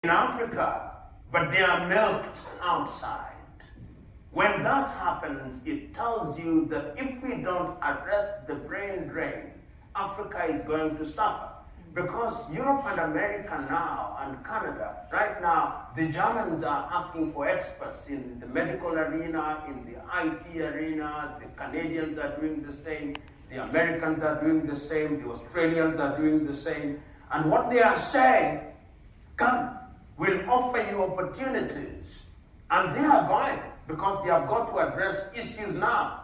in Africa, but they are milked outside. When that happens, it tells you that if we don't address the brain drain, Africa is going to suffer. Because Europe and America now, and Canada, right now, the Germans are asking for experts in the medical arena, in the IT arena, the Canadians are doing the same, the Americans are doing the same, the Australians are doing the same. And what they are saying, come, we'll offer you opportunities. And they are going, because they have got to address issues now.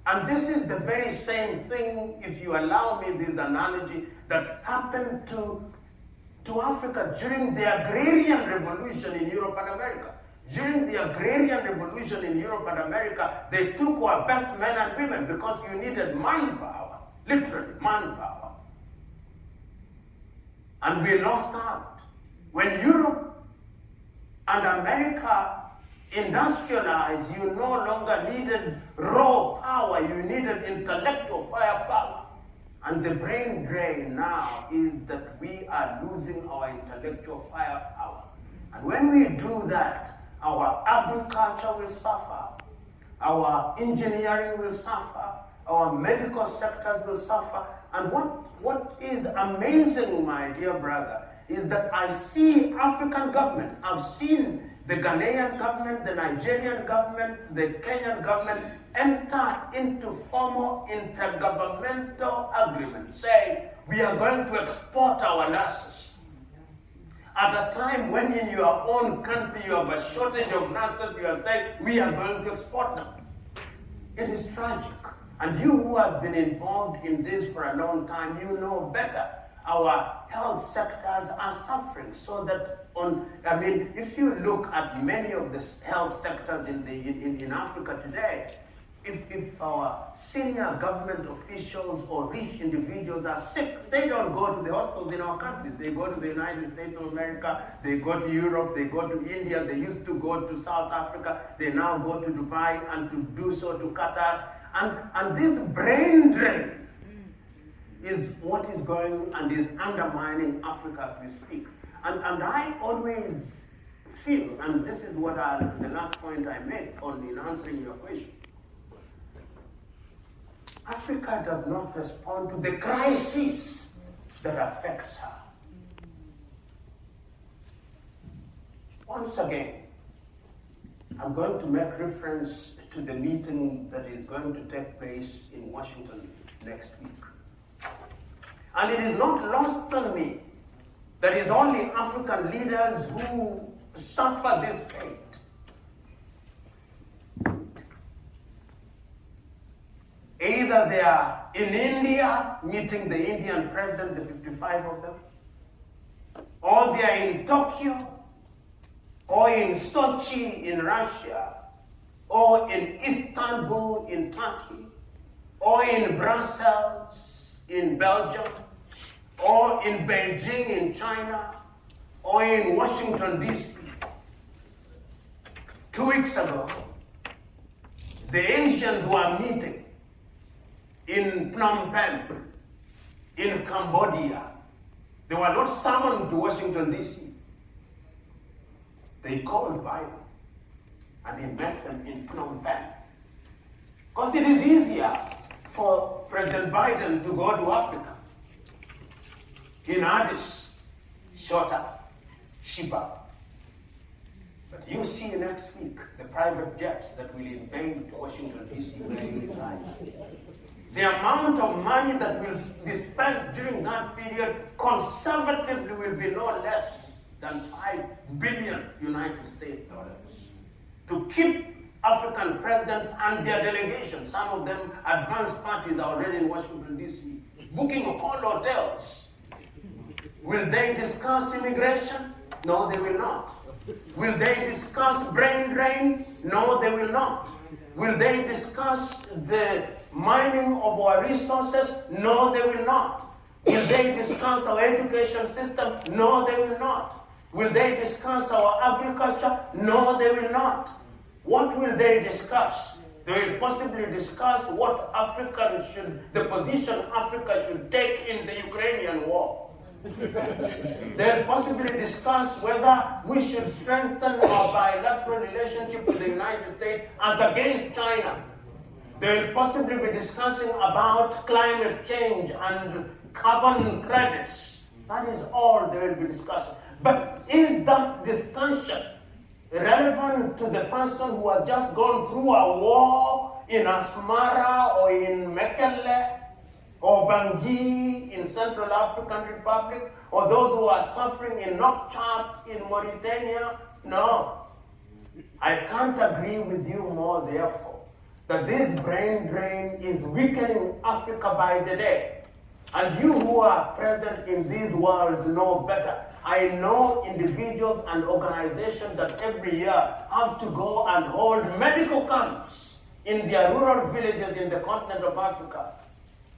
And this is the very same thing, if you allow me this analogy, that happened to Africa during the agrarian revolution in Europe and America. During the agrarian revolution in Europe and America, they took our best men and women because you needed manpower, literally manpower. And we lost out. When Europe and America industrialized, you no longer needed raw power, you needed intellectual firepower. And the brain drain now is that we are losing our intellectual firepower. And when we do that, our agriculture will suffer, our engineering will suffer, our medical sectors will suffer. And what is amazing, my dear brother, is that I see African governments. I've seen the Ghanaian government, the Nigerian government, the Kenyan government enter into formal intergovernmental agreements saying we are going to export our nurses. At a time when in your own country you have a shortage of nurses, you are saying we are going to export them. It is tragic. And you who have been involved in this for a long time, you know better. Our health sectors are suffering, so that if you look at many of the health sectors in Africa today, if our senior government officials or rich individuals are sick, they don't go to the hospitals in our countries. They go to the United States of America, they go to Europe, they go to India, they used to go to South Africa, they now go to Dubai and to do so to Qatar. And this brain drain is what is going and is undermining Africa as we speak. And I always feel, and this is what the last point I made in answering your question, Africa does not respond to the crisis that affects her. Once again, I'm going to make reference to the meeting that is going to take place in Washington next week. And it is not lost on me that it's only African leaders who suffer this fate. Either they are in India meeting the Indian president, the 55 of them, or they are in Tokyo, or in Sochi in Russia, or in Istanbul in Turkey, or in Brussels in Belgium, or in Beijing in China, or in Washington, D.C. 2 weeks ago, the Asians were meeting in Phnom Penh, in Cambodia. They were not summoned to Washington, D.C. They called Biden, and he met them in Phnom Penh. Because it is easier for President Biden to go to Africa. In Addis, shorter, cheaper. But you see next week the private jets that will invade Washington, D.C. where you reside. The amount of money that will be spent during that period conservatively will be no less than $5 billion United States dollars to keep African presidents and their delegations. Some of them, advanced parties, are already in Washington, D.C., booking whole hotels. Will they discuss immigration? No, they will not. Will they discuss brain drain? No, they will not. Will they discuss the mining of our resources? No, they will not. Will they discuss our education system? No, they will not. Will they discuss our agriculture? No, they will not. What will they discuss? They will possibly discuss what the position Africa should take in the Ukrainian war. They'll possibly discuss whether we should strengthen our bilateral relationship with the United States as against China. They'll possibly be discussing about climate change and carbon credits. That is all they will be discussing. But is that discussion relevant to the person who has just gone through a war in Asmara or in Mekelle or Bangui in Central African Republic, or those who are suffering in Nouakchott in Mauritania? No. I can't agree with you more, therefore, that this brain drain is weakening Africa by the day. And you who are present in these worlds know better. I know individuals and organizations that every year have to go and hold medical camps in their rural villages in the continent of Africa.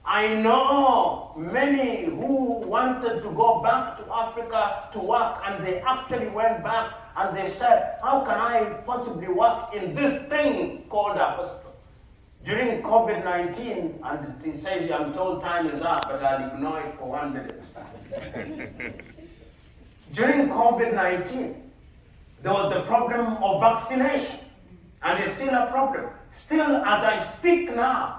I know many who wanted to go back to Africa to work, and they actually went back and they said, how can I possibly work in this thing called a hospital? During COVID-19, and it says, I'm told time is up, but I'll ignore it for 1 minute. During COVID-19, there was the problem of vaccination, and it's still a problem. Still, as I speak now,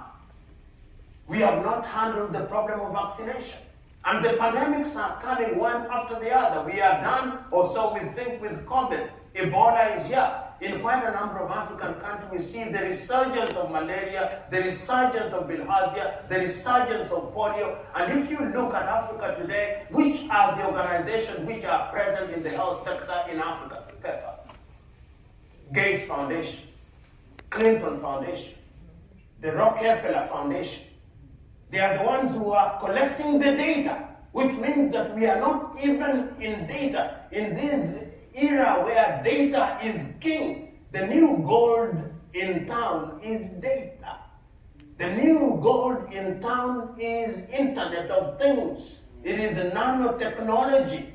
we have not handled the problem of vaccination. And the pandemics are coming one after the other. We are done, or so we think, with COVID. Ebola is here. In quite a number of African countries, we see the resurgence of malaria, the resurgence of bilharzia, the resurgence of polio. And if you look at Africa today, which are the organizations which are present in the health sector in Africa? PEFA, Gates Foundation, Clinton Foundation, the Rockefeller Foundation. They are the ones who are collecting the data, which means that we are not even in data. In this era where data is king, the new gold in town is data. The new gold in town is Internet of Things. It is nanotechnology.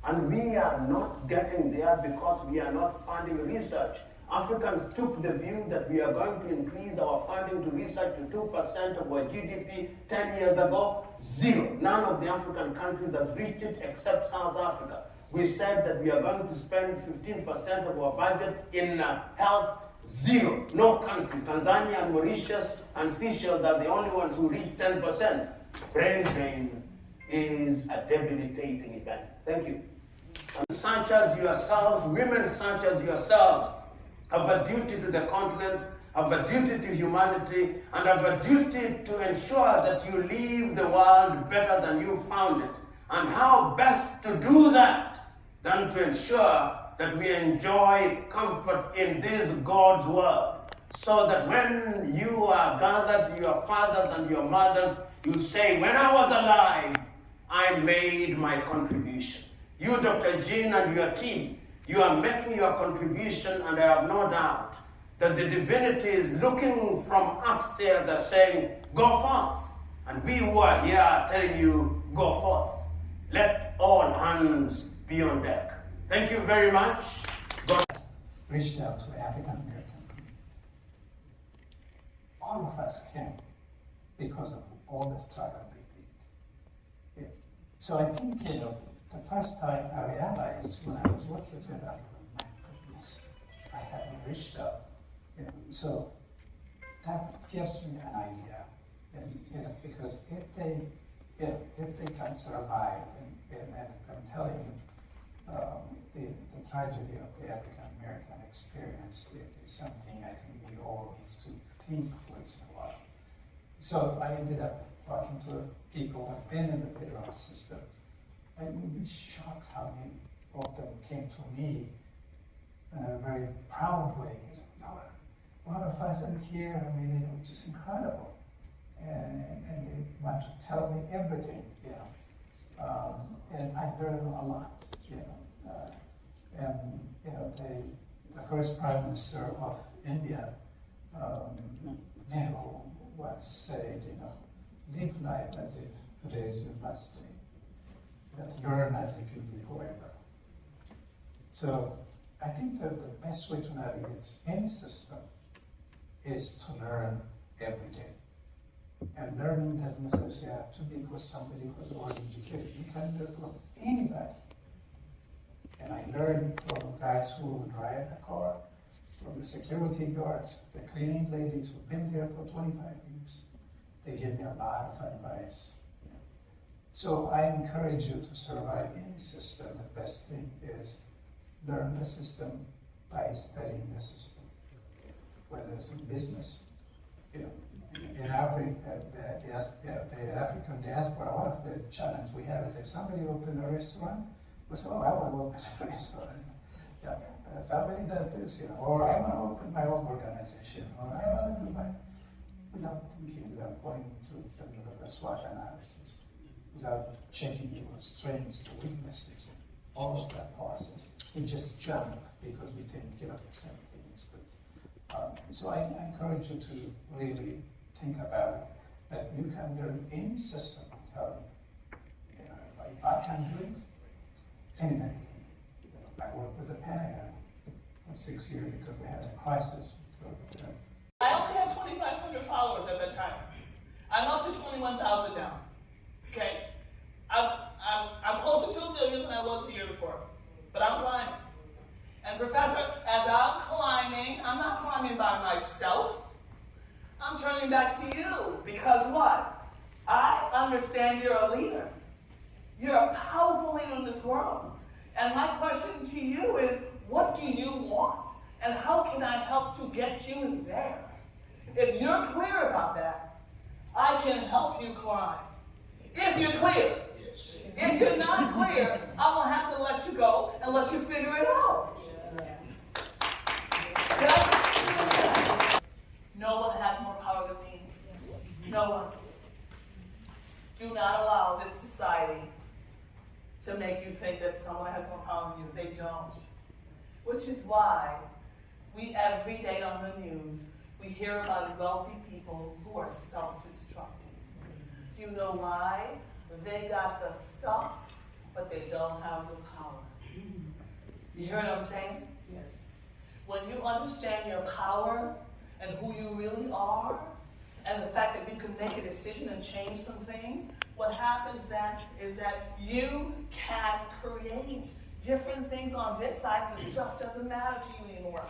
And we are not getting there because we are not funding research. Africans took the view that we are going to increase our funding to research to 2% of our GDP 10 years ago. Zero. None of the African countries have reached it except South Africa. We said that we are going to spend 15% of our budget in health. Zero. No country. Tanzania and Mauritius and Seychelles are the only ones who reach 10%. Brain drain is a debilitating event. Thank you. And such as yourselves, women such as yourselves, have a duty to the continent, have a duty to humanity, and have a duty to ensure that you leave the world better than you found it. And how best to do that than to ensure that we enjoy comfort in this God's world, so that when you are gathered, your fathers and your mothers, you say, when I was alive, I made my contribution. You, Dr. Jean, and your team, you are making your contribution, and I have no doubt that the divinities looking from upstairs are saying, go forth. And we who are here are telling you, go forth. Let all hands be on deck. Thank you very much. God reached out to African American. All of us came because of all the struggle they did. Yeah. So I think, the first time I realized when I was working with them, my goodness, I hadn't reached out. So that gives me an idea, because if they can survive, and I'm telling you, the tragedy of the African American experience is something I think we all need to think once in a while. So I ended up talking to people who have been in the federal system. I was shocked how many of them came to me in a very proud way. One of us are here, which is incredible. And they want to tell me everything, and I learned a lot, the first Prime Minister of India, Nehru, once said, live life as if today is your last day. That learn as if you'll be forever. So I think that the best way to navigate any system is to learn every day. And learning doesn't necessarily have to be for somebody who's already educated. You can learn from anybody. And I learned from guys who drive the car, from the security guards, the cleaning ladies who've been there for 25 years. They give me a lot of advice. So I encourage you to survive any system. The best thing is learn the system by studying the system. Whether it's in business, in Africa, the African diaspora, one of the challenges we have is if somebody opened a restaurant, we say, oh, I want to open a restaurant. Yeah, somebody does this, or I want to open my own organization, or I want to do my, without thinking, without going to some sort of a SWOT analysis, without checking your strengths, your weaknesses, all of that process. We just jump because we think, everything is good. So I encourage you to really think about that you can learn any system. If I can do it, anything. I worked with the Pentagon for 6 years because we had a crisis. I only had 2,500 followers at that time. I'm up to 21,000 now. Okay? I'm closer to 1 million than I was the year before. But I'm climbing. And Professor, as I'm climbing, I'm not climbing by myself. I'm turning back to you. Because what? I understand you're a leader. You're a powerful leader in this world. And my question to you is, what do you want? And how can I help to get you there? If you're clear about that, I can help you climb. If you're clear. Yes. If you're not clear, I'm going to have to let you go and let you figure it out. Yes? No one has more power than me. No one. Do not allow this society to make you think that someone has more power than you. They don't. Which is why we every day on the news, we hear about wealthy people who are self-destructing. Do you know why? They got the stuff, but they don't have the power. You hear what I'm saying? Yes. When you understand your power and who you really are, and the fact that you can make a decision and change some things, what happens then is that you can create different things on this side, and the stuff doesn't matter to you anymore.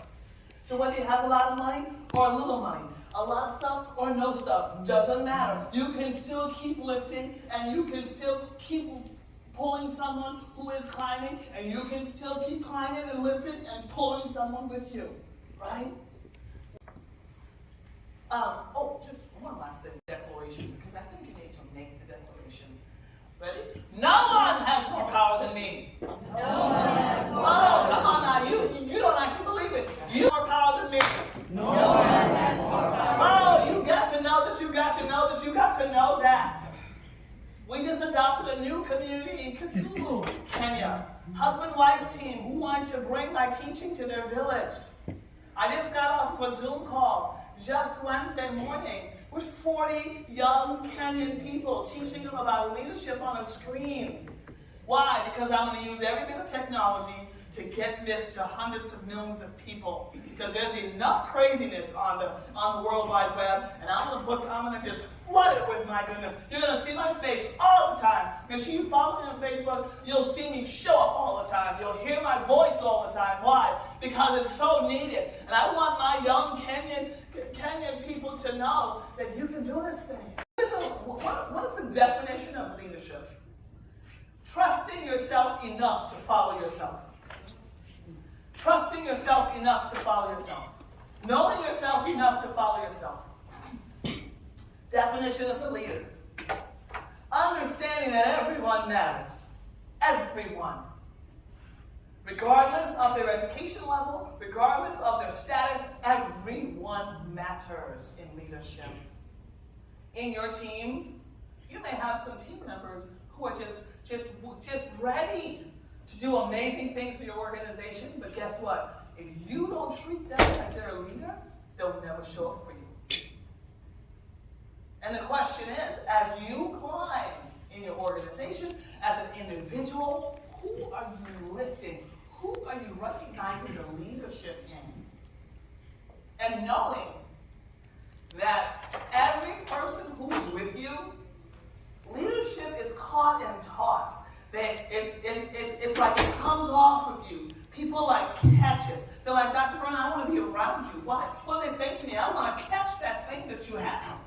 So whether you have a lot of money or a little money, a lot of stuff or no stuff, doesn't matter. You can still keep lifting, and you can still keep pulling someone who is climbing, and you can still keep climbing and lifting and pulling someone with you, right? Just one last declaration, because I think you need to make the declaration. Ready? No one has more power than me. No one has more power. Come on now, you don't actually believe it. You have more power than me. No one has more power. Oh, you got to know that you got to know that you got to know that. We just adopted a new community in Kisumu, Kenya. Husband-wife team who wanted to bring my teaching to their village. I just got off of a Zoom call just Wednesday morning with 40 young Kenyan people, teaching them about leadership on a screen. Why? Because I'm going to use every bit of technology to get this to hundreds of millions of people. Because there's enough craziness on the World Wide Web, and I'm going to just flood it with my goodness. You're going to see my face all the time. Make sure you follow me on Facebook. You'll see me show up all the time. You'll hear my voice all the time. Why? Because it's so needed. And I want my young Kenyan people to know that you can do this thing. What is the definition of leadership? Trusting yourself enough to follow yourself. Trusting yourself enough to follow yourself. Knowing yourself enough to follow yourself. Definition of a leader. Understanding that everyone matters. Everyone. Regardless of their education level, regardless of their status, everyone matters in leadership. In your teams, you may have some team members who are just ready to do amazing things for your organization, but guess what? If you don't treat them like they're a leader, they'll never show up for you. And the question is, as you climb in your organization, as an individual, who are you lifting? Who are you recognizing the leadership in? And knowing that every person who's with you, leadership is caught and taught. That it's like it comes off of you. People like catch it. They're like, Dr. Brown, I want to be around you. Why? What do they say to me? I want to catch that thing that you have.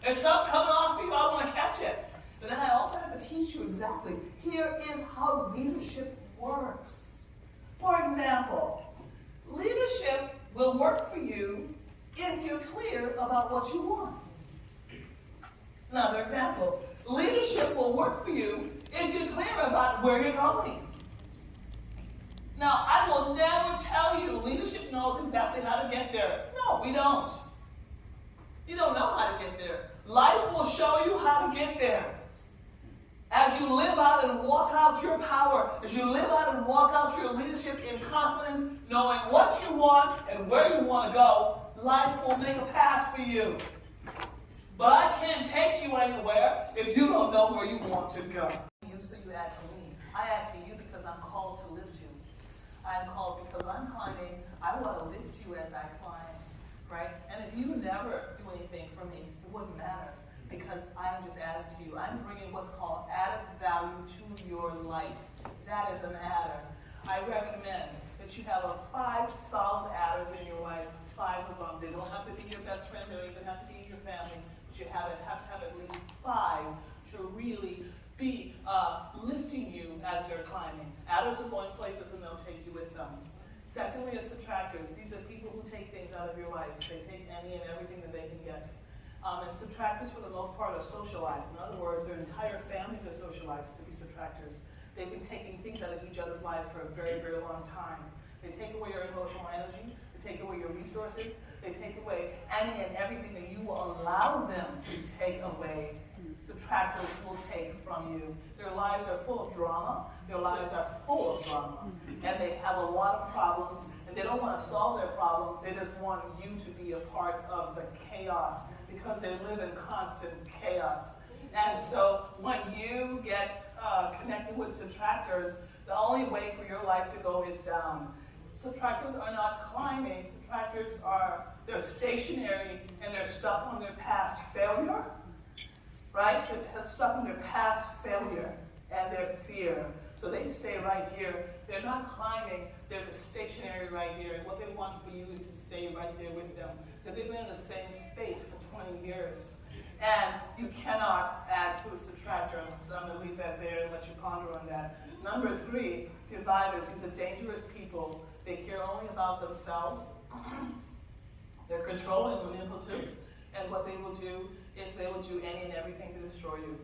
There's something coming off of you, I want to catch it. But then I also have to teach you exactly, here is how leadership works. For example, leadership will work for you if you're clear about what you want. Another example, leadership will work for you if you're clear about where you're going. Now, I will never tell you leadership knows exactly how to get there. No, we don't. You don't know how to get there. Life will show you how to get there. As you live out and walk out your power, as you live out and walk out your leadership in confidence, knowing what you want and where you want to go, life will make a path for you. But I can't take you anywhere if you don't know where you want to go. So you add to me. I add to you because I'm called to lift you. I'm called because I'm climbing. I want to lift you as I climb, right? And if you never do anything for me, it wouldn't matter because I'm just adding to you. I'm bringing what's called added value to your life. That is an adder. I recommend that you have 5 solid adders in your life. 5 of them. They don't have to be your best friend. They don't even have to be your family. But you have to have at least 5 to really be lifting you as they're climbing. Adders are going places and they'll take you with them. Secondly, is subtractors. These are people who take things out of your life. They take any and everything that they can get. And subtractors, for the most part, are socialized. In other words, their entire families are socialized to be subtractors. They've been taking things out of each other's lives for a very, very long time. They take away your emotional energy. They take away your resources. They take away any and everything that you will allow them to take away. Subtractors will take from you. Their lives are full of drama. Their lives are full of drama. And they have a lot of problems. And they don't want to solve their problems. They just want you to be a part of the chaos because they live in constant chaos. And so when you get connected with subtractors, the only way for your life to go is down. Subtractors are not climbing. Subtractors they're stationary and they're stuck on their past failure. Right? They're stuck in their past failure and their fear. So they stay right here. They're not climbing. They're just stationary right here. And what they want for you is to stay right there with them. So they've been in the same space for 20 years. And you cannot add to a subtractor. So I'm going to leave that there and let you ponder on that. Number 3, dividers. These are dangerous people. They care only about themselves. They're controlling and manipulative. And what they will do is they will do any and everything to destroy you.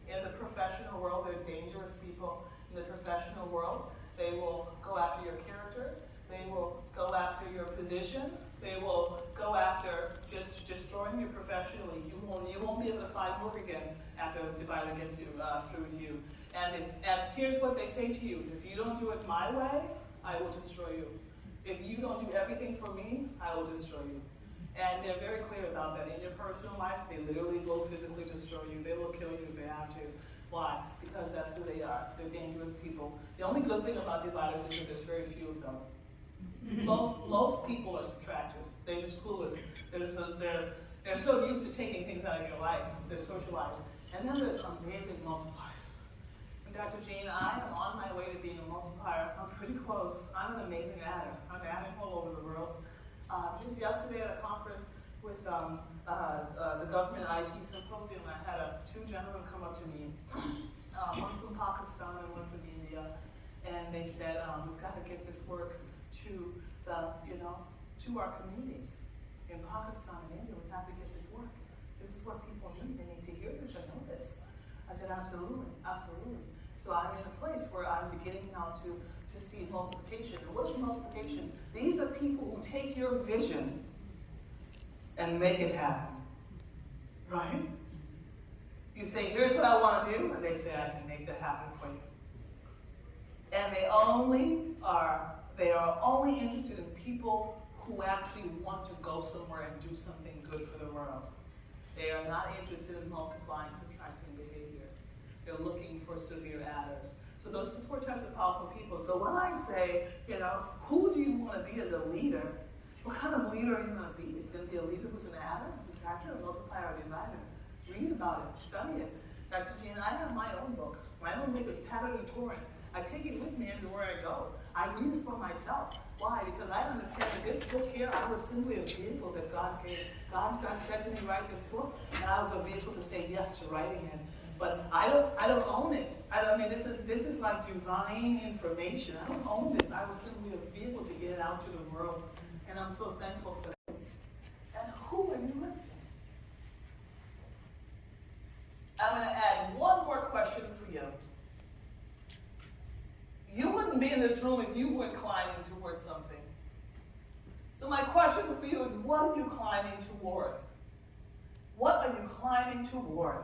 In the professional world, they're dangerous people. In the professional world, they will go after your character. They will go after your position. They will go after just destroying you professionally. You won't be able to find work again after the divider gets you through with you. And here's what they say to you: if you don't do it my way, I will destroy you. If you don't do everything for me, I will destroy you. And they're very clear about that. In your personal life, they literally will physically destroy you. They will kill you if they have to. Why? Because that's who they are. They're dangerous people. The only good thing about dividers is that there's very few of them. Most people are subtractors. They're just clueless. They're so used to taking things out of your life. They're socialized. And then there's amazing multipliers. And Dr. Jean, I am on my way to being a multiplier. I'm pretty close. I'm an amazing adder. I'm adding all over the world. Just yesterday at a conference with the government IT symposium, I had 2 gentlemen come up to me, one from Pakistan and one from India, and they said, we've got to get this work to to our communities in Pakistan and India. We have to get this work. This is what people need. They need to hear this and know this. I said, absolutely, absolutely. So I'm in a place where I'm beginning now to see multiplication. And what's multiplication? These are people who take your vision and make it happen. Right? You say, here's what I want to do, and they say, I can make that happen for you. And they are only interested in people who actually want to go somewhere and do something good for the world. They are not interested in multiplying, subtracting behavior. They're looking for severe adders. So those are the 4 types of powerful people. So when I say, who do you want to be as a leader? What kind of leader are you going to be? Are you going to be a leader who's an adder, a subtractor, a multiplier, or a divider? Read about it, study it. Dr. Gina, I have my own book. My own book is tattered and torn. I take it with me everywhere I go. I read it for myself. Why? Because I understand that this book here, I was simply a vehicle that God gave. God said to me, write this book, and I was a vehicle to say yes to writing it. But I don't own it. I mean, this is like divine information. I don't own this. I was simply a vehicle to get it out to the world, and I'm so thankful for that. And who are you lifting? I'm going to add one more question for you. You wouldn't be in this room if you weren't climbing towards something. So my question for you is, what are you climbing toward? What are you climbing toward?